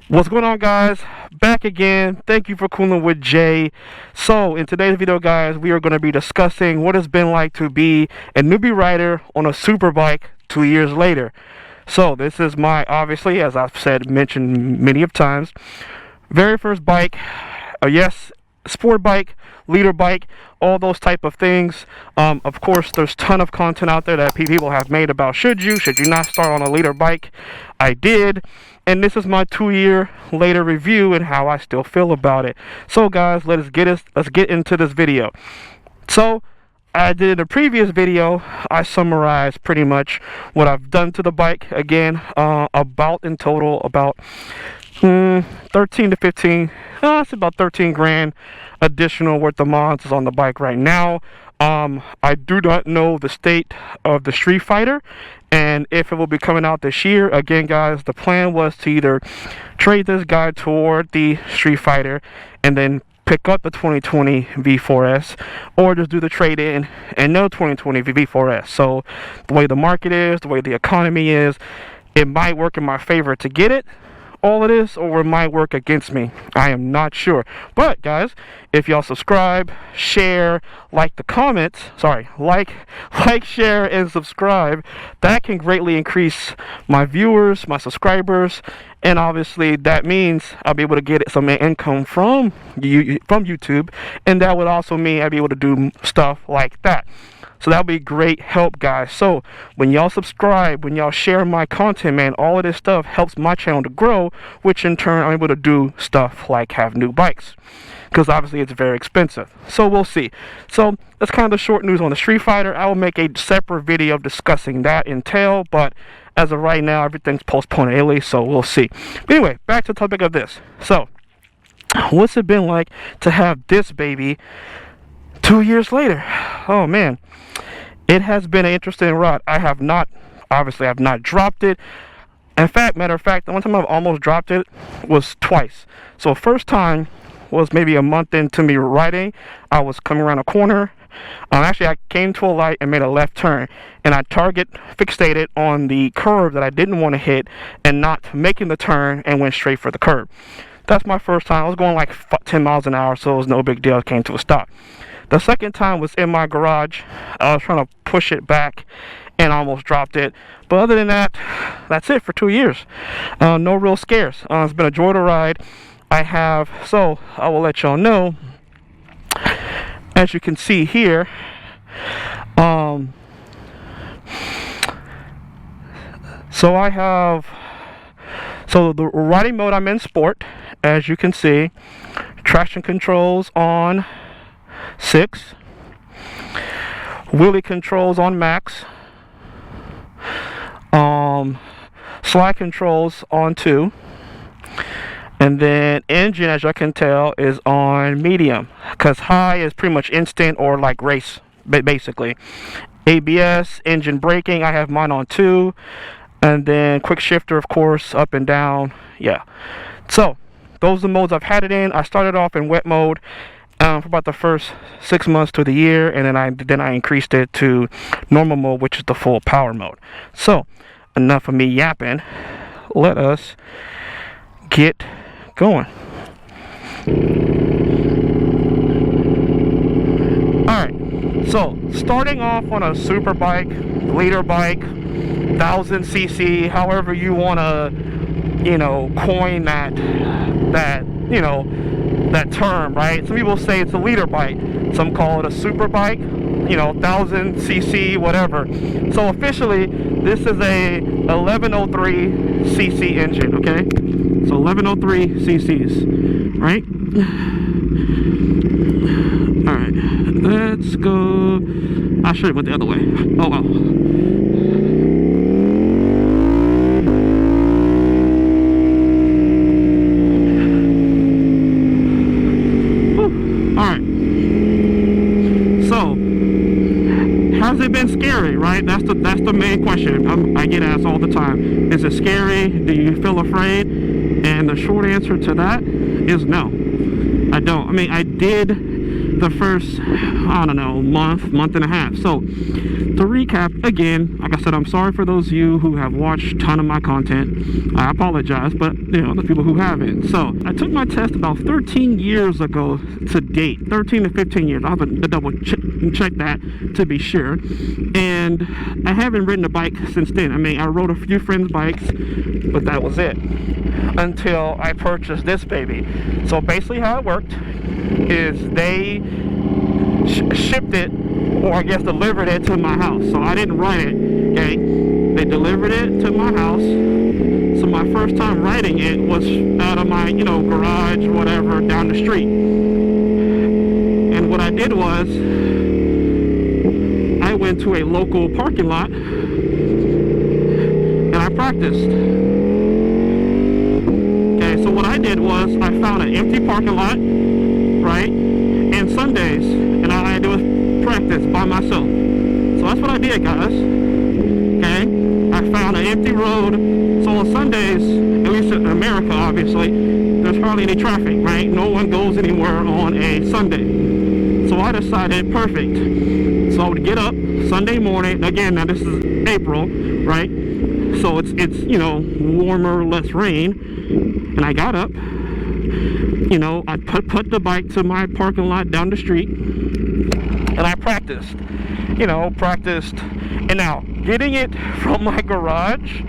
What's going on, guys? Back again. Thank you for cooling with Jay. So in today's video, guys, we are going to be discussing what it's been like to be a newbie rider on a super bike 2 years later. So this is my, obviously, as I've mentioned many of times, very first bike. Yes, sport bike, leader bike, all those type of things. Of course, there's a ton of content out there that people have made about should you not start on a leader bike. I did, and this is my 2 year later review and how I still feel about it. So guys, let's get into this video. So I did in a previous video, I summarized pretty much what I've done to the bike. Again, in total about 13 to 15, it's about 13 grand additional worth of mods is on the bike right now. I do not know the state of the Street Fighter and if it will be coming out this year. Again, guys, the plan was to either trade this guy toward the Street Fighter and then pick up the 2020 V4S, or just do the trade-in and no 2020 V4S. So the way the market is, the way the economy is, it might work in my favor to get it, all it is, or it might work against me. I am not sure. But guys, if y'all subscribe, share, like the comments, like, share, and subscribe, that can greatly increase my viewers, my subscribers, and obviously that means I'll be able to get some income from YouTube, and that would also mean I'll be able to do stuff like that. So that'll be great help, guys. So when y'all subscribe, when y'all share my content, man, all of this stuff helps my channel to grow, which in turn I'm able to do stuff like have new bikes, because obviously it's very expensive. So we'll see. So that's kind of the short news on the Street Fighter. I will make a separate video discussing that in detail, but as of right now, everything's postponed daily, so we'll see. But anyway, back to the topic of this. So what's it been like to have this baby 2 years later? Oh man, it has been an interesting ride. I have not dropped it. In fact, matter of fact, the one time I've almost dropped it was twice. So first time was maybe a month into me riding. I was coming around a corner. Actually, I came to a light and made a left turn, and I fixated on the curve that I didn't want to hit and not making the turn, and went straight for the curb. That's my first time. I was going like 10 miles an hour, so it was no big deal. I came to a stop. The second time was in my garage. I was trying to push it back and almost dropped it. But other than that, that's it for 2 years. No real scares. It's been a joy to ride. So I will let y'all know, as you can see here, so the riding mode, I'm in sport, as you can see. Traction controls on 6, wheelie controls on max, slide controls on 2, and then engine, as you can tell, is on medium, because high is pretty much instant or like race basically. ABS, engine braking, I have mine on 2, and then quick shifter, of course, up and down. Yeah, so those are the modes I've had it in. I started off in wet mode for about the first 6 months to the year, and then I increased it to normal mode, which is the full power mode. So enough of me yapping, let us get going. Alright, so starting off on a super bike, leader bike, 1000cc, however you want to coin that term, right? Some people say it's a leader bike, some call it a super bike, 1000cc, whatever. So officially, this is a 1103cc engine, okay? So 1103 cc's, right? Alright, let's go. I should have went the other way. Oh well. Has it been scary, right? That's the main question I get asked all the time. Is it scary? Do you feel afraid? And the short answer to that is no, I don't. I mean, I did the first, I don't know, month and a half. So to recap again, like I said, I'm sorry for those of you who have watched a ton of my content. I apologize, but you know, the people who haven't. So I took my test about 13 years ago to date, 13 to 15 years. I'll have to double check that to be sure. And I haven't ridden a bike since then. I mean, I rode a few friends' bikes, but that was it until I purchased this baby. So basically how it worked is they shipped it, or I guess delivered it to my house. So I didn't ride it, okay? They delivered it to my house. So my first time riding it was out of my, you know, garage, whatever, down the street. And what I did was, I went to a local parking lot and I practiced. Okay, so what I did was, I found an empty parking lot, right? And Sundays, and all I had to do was practice by myself. So that's what I did, guys. Okay, I found an empty road. So on Sundays, at least in America, obviously, there's hardly any traffic, right? No one goes anywhere on a Sunday. So I decided, perfect. So I would get up Sunday morning. Again, now this is April, right? So it's you know, warmer, less rain. And I got up. You know, I put the bike to my parking lot down the street, and I practiced. You know, practiced. And now, getting it from my garage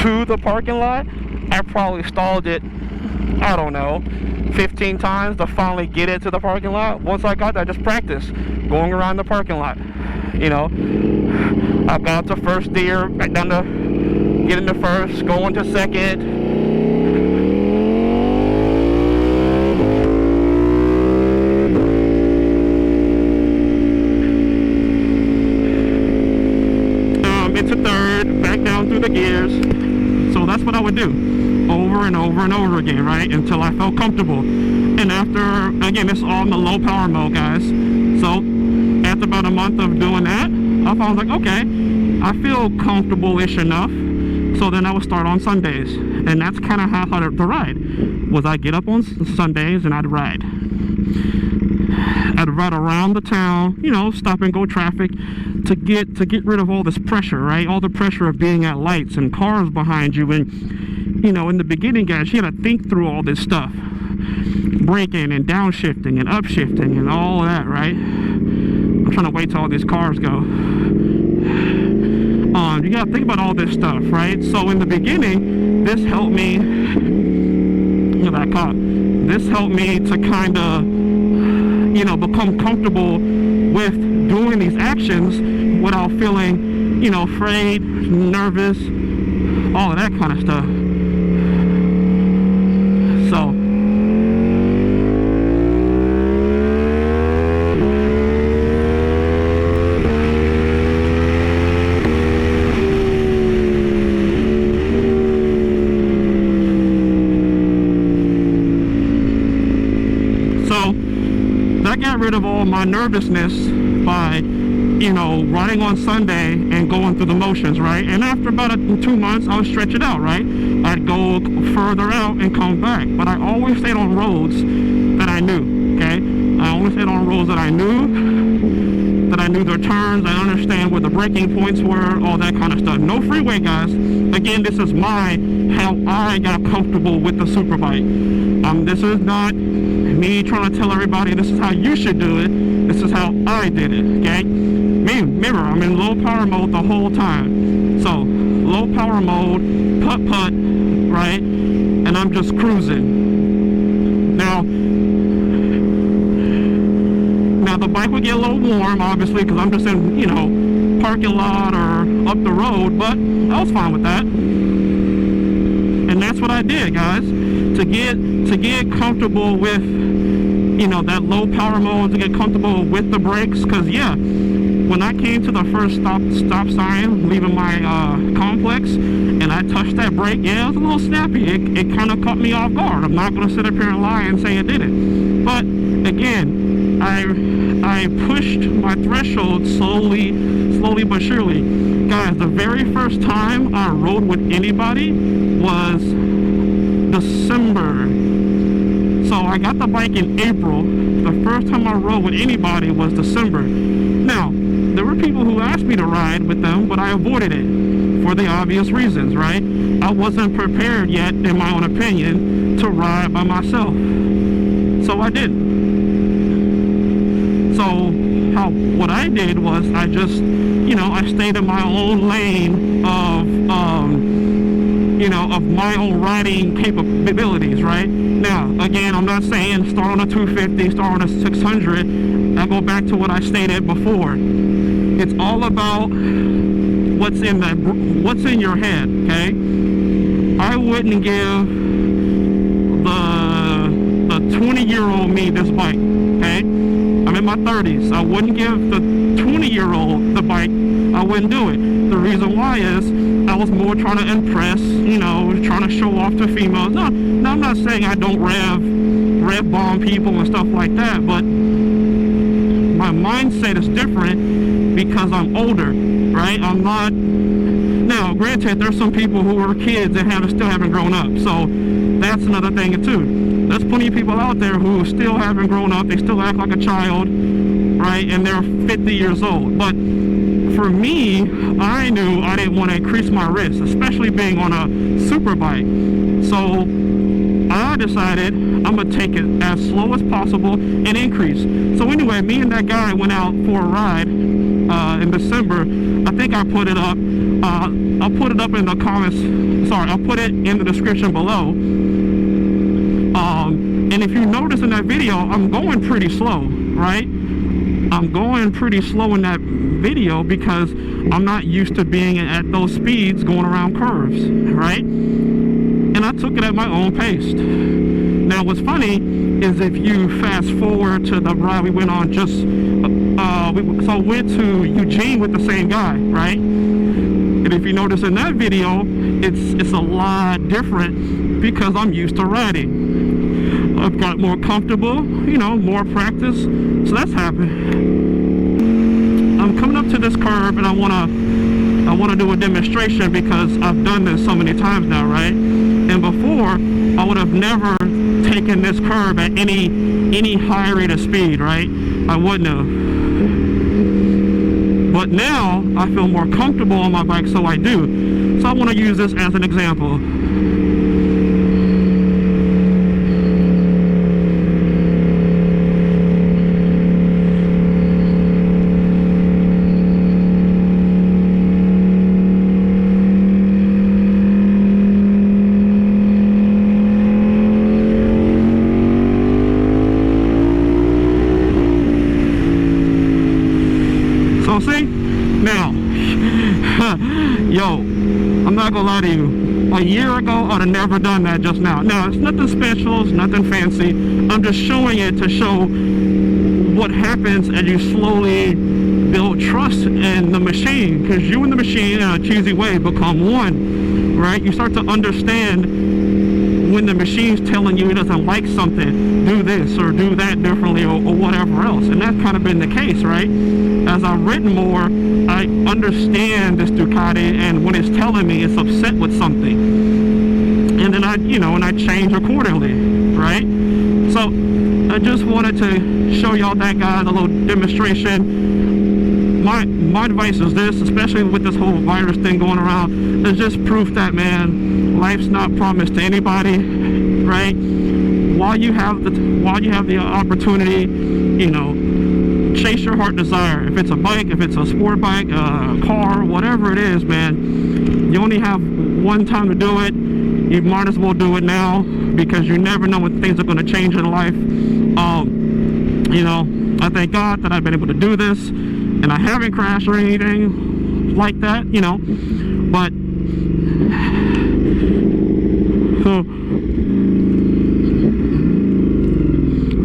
to the parking lot, I probably stalled it, I don't know, 15 times to finally get it to the parking lot. Once I got there, I just practiced going around the parking lot. You know, I got to first gear, back down to get into first, going to second. Into third, back down through the gears. So that's what I would do over and over and over again, right, until I felt comfortable. And after, again, it's all in the low power mode, guys. So after about a month of doing that, I found like, okay, I feel comfortable-ish enough. So then I would start on Sundays, and that's kind of how I started to ride. Was I get up on Sundays and I'd ride. I'd ride around the town, you know, stop and go traffic to get rid of all this pressure, right? All the pressure of being at lights and cars behind you. And, you know, in the beginning, guys, you had to think through all this stuff. Braking and downshifting and upshifting and all of that, right? I'm trying to wait till all these cars go. You gotta think about all this stuff, right? So in the beginning, this helped me, look at that car. This helped me to kind of, you know, become comfortable with doing these actions without feeling, you know, afraid, nervous, all of that kind of stuff. So that got rid of all my nervousness by, you know, riding on Sunday and going through the motions, right? And after about 2 months, I would stretch it out, right? I'd go further out and come back. But I always stayed on roads that I knew, okay? I always stayed on roads that I knew their turns, I understand where the braking points were, all that kind of stuff. No freeway, guys. Again, this is how I got comfortable with the superbike. This is not me trying to tell everybody this is how you should do it. This is how I did it, okay? Remember, I'm in low power mode the whole time. So, low power mode, putt, right? And I'm just cruising. Now the bike would get a little warm, obviously, because I'm just in, you know, parking lot or up the road, but I was fine with that. And that's what I did, guys, to get comfortable with, you know, that low power mode, to get comfortable with the brakes. Because yeah, when I came to the first stop sign leaving my complex and I touched that brake, yeah, it was a little snappy. It kind of caught me off guard. I'm not going to sit up here and lie and say it didn't. But again, I pushed my threshold slowly but surely. Guys, the very first time I rode with anybody was December. So I got the bike in April. The first time I rode with anybody was December. Now, there were people who asked me to ride with them, but I avoided it for the obvious reasons, right? I wasn't prepared yet, in my own opinion, to ride by myself. So I didn't. So what I did was I just, you know, I stayed in my own lane of of my own riding capabilities, right? Now, again, I'm not saying start on a 250, start on a 600. I go back to what I stated before. It's all about what's in your head, okay? I wouldn't give the 20-year-old me this bike, okay? I'm in my 30s. I wouldn't give the 20-year-old the bike. I wouldn't do it. The reason why is I was more trying to impress, you know, trying to show off to females. No, I'm not saying I don't rev bomb people and stuff like that, but my mindset is different because I'm older, right? I'm not. Now, granted, there's some people who are kids and still haven't grown up, so that's another thing too. There's plenty of people out there who still haven't grown up. They still act like a child, right? And they're 50 years old. But for me, I knew I didn't want to increase my risk, especially being on a super bike. So I decided I'm going to take it as slow as possible and increase. So anyway, me and that guy went out for a ride in December. I think I put it up. I'll put it up in the comments. Sorry, I'll put it in the description below. And if you notice in that video, I'm going pretty slow, right? I'm going pretty slow in that video because I'm not used to being at those speeds going around curves, right? And I took it at my own pace. Now, what's funny is if you fast forward to the ride we went on so I went to Eugene with the same guy, right? And if you notice in that video, it's a lot different because I'm used to riding. I've got more comfortable, you know, more practice. So that's happened. I'm coming up to this curve and I wanna do a demonstration because I've done this so many times now, right? And before, I would have never taken this curve at any high rate of speed, right? I wouldn't have. But now I feel more comfortable on my bike, so I do. So I want to use this as an example. So see, now, yo, I'm not gonna lie to you, a year ago I'd have never done that just now. Now, it's nothing special, it's nothing fancy, I'm just showing it to show what happens as you slowly build trust in the machine, because you and the machine in a cheesy way become one, right? You start to understand when the machine's telling you it doesn't like something, do this or do that differently or whatever else. And that's kind of been the case, right? As I've written more, I understand this Ducati, and when it's telling me it's upset with something, and then I change accordingly, right? So I just wanted to show y'all that, guys, a little demonstration. My advice is this, especially with this whole virus thing going around, is just proof that, man, life's not promised to anybody, right? While you have the opportunity, you know, chase your heart desire. If it's a bike, if it's a sport bike, a car, whatever it is, man, you only have one time to do it. You might as well do it now, because you never know when things are going to change in life. You know, I thank God that I've been able to do this, and I haven't crashed or anything like that, you know. But so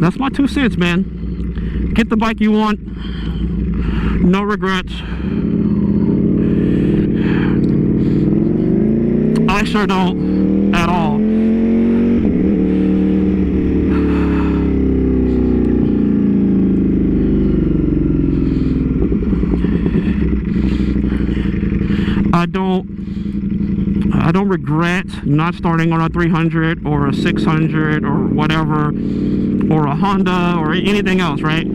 that's my 2 cents, man. Get the bike you want, no regrets. I sure don't at all. I don't regret not starting on a 300 or a 600 or whatever, or a Honda or anything else, right?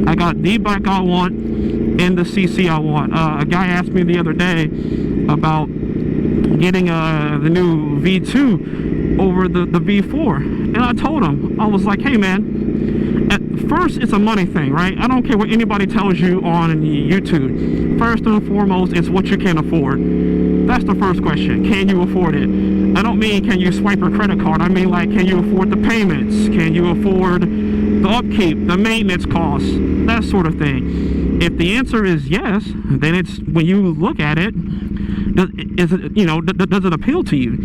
I got the bike I want. in the CC I want. A guy asked me the other day about getting the new V2 over the V4, and I told him, I was like, hey man, at first it's a money thing, right? I don't care what anybody tells you on YouTube. First and foremost, it's what you can afford. That's the first question. Can you afford it? I don't mean can you swipe your credit card. I mean, like, can you afford the payments? Can you afford the upkeep, the maintenance costs, that sort of thing? If the answer is yes, then it's, when you look at it, does it appeal to you?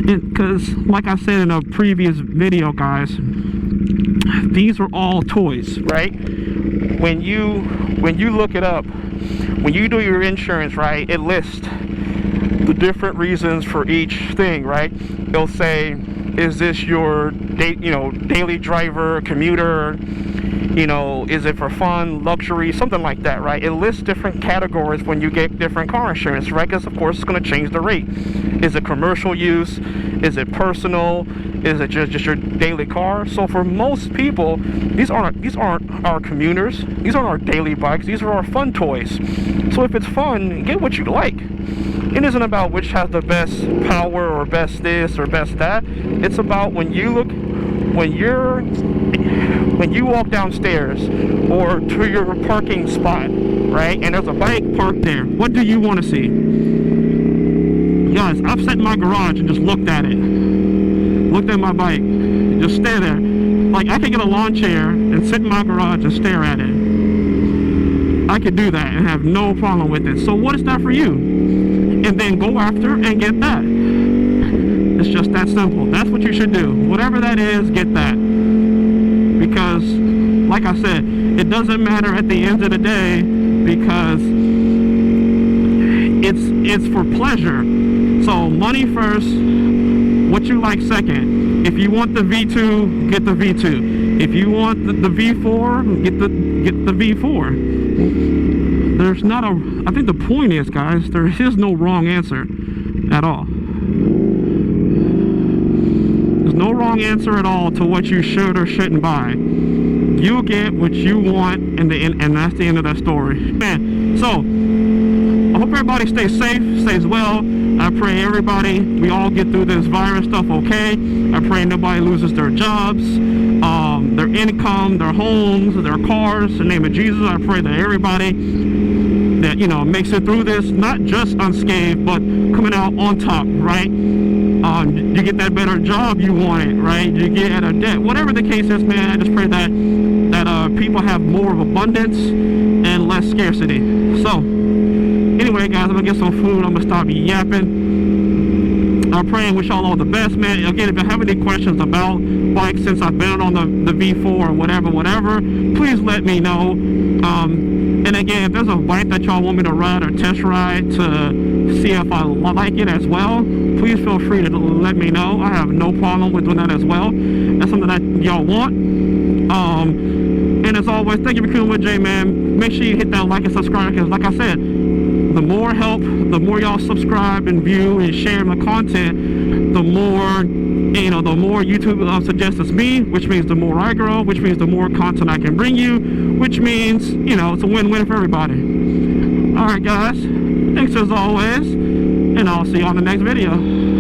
Because like I said in a previous video, guys, these are all toys, right? When you look it up, when you do your insurance, right, it lists the different reasons for each thing, right? They'll say, is this your daily driver, commuter, is it for fun, luxury, something like that, right? It lists different categories when you get different car insurance, right? Because of course it's going to change the rate. Is it commercial use? Is it personal? Is it just your daily car? So for most people, these aren't our commuters. These aren't our daily bikes. These are our fun toys. So if it's fun, get what you like. It isn't about which has the best power or best this or best that. It's about when you walk downstairs or to your parking spot, right, and there's a bike parked there, what do you want to see? Guys, I've sat in my garage and just looked at it. Looked at my bike. Just stare there. Like, I could get a lawn chair and sit in my garage and stare at it. I could do that and have no problem with it. So what is that for you? And then go after and get that. It's just that simple. That's what you should do. Whatever that is, get that. Because, like I said, it doesn't matter at the end of the day, because it's for pleasure. So money first, what you like second. If you want the V2, get the V2. If you want the V4, get the V4. There's not a, I think the point is, guys, there is no wrong answer at all. There's no wrong answer at all to what you should or shouldn't buy. You get what you want, and that's the end of that story. Man, so I hope everybody stays safe, stays well. I pray everybody, we all get through this virus stuff okay. I pray nobody loses their jobs, their income, their homes, their cars. In the name of Jesus, I pray that everybody that, makes it through this, not just unscathed, but coming out on top, right? You get that better job you wanted, right? You get out of debt. Whatever the case is, man, I just pray that people have more of abundance and less scarcity. So, anyway, guys, I'm going to get some food. I'm going to stop yapping. I pray and wish y'all all the best, man. Again, if you have any questions about bikes, since I've been on the V4 or whatever, please let me know. And again, if there's a bike that y'all want me to ride or test ride to see if I like it as well, please feel free to let me know. I have no problem with doing that as well. That's something that y'all want. And as always, thank you for Coolin with Jay, man. Make sure you hit that like and subscribe, because like I said, the more help, the more y'all subscribe and view and share my content, the more YouTube suggests it's me, which means the more I grow, which means the more content I can bring you, which means, it's a win-win for everybody. Alright, guys, thanks as always, and I'll see you on the next video.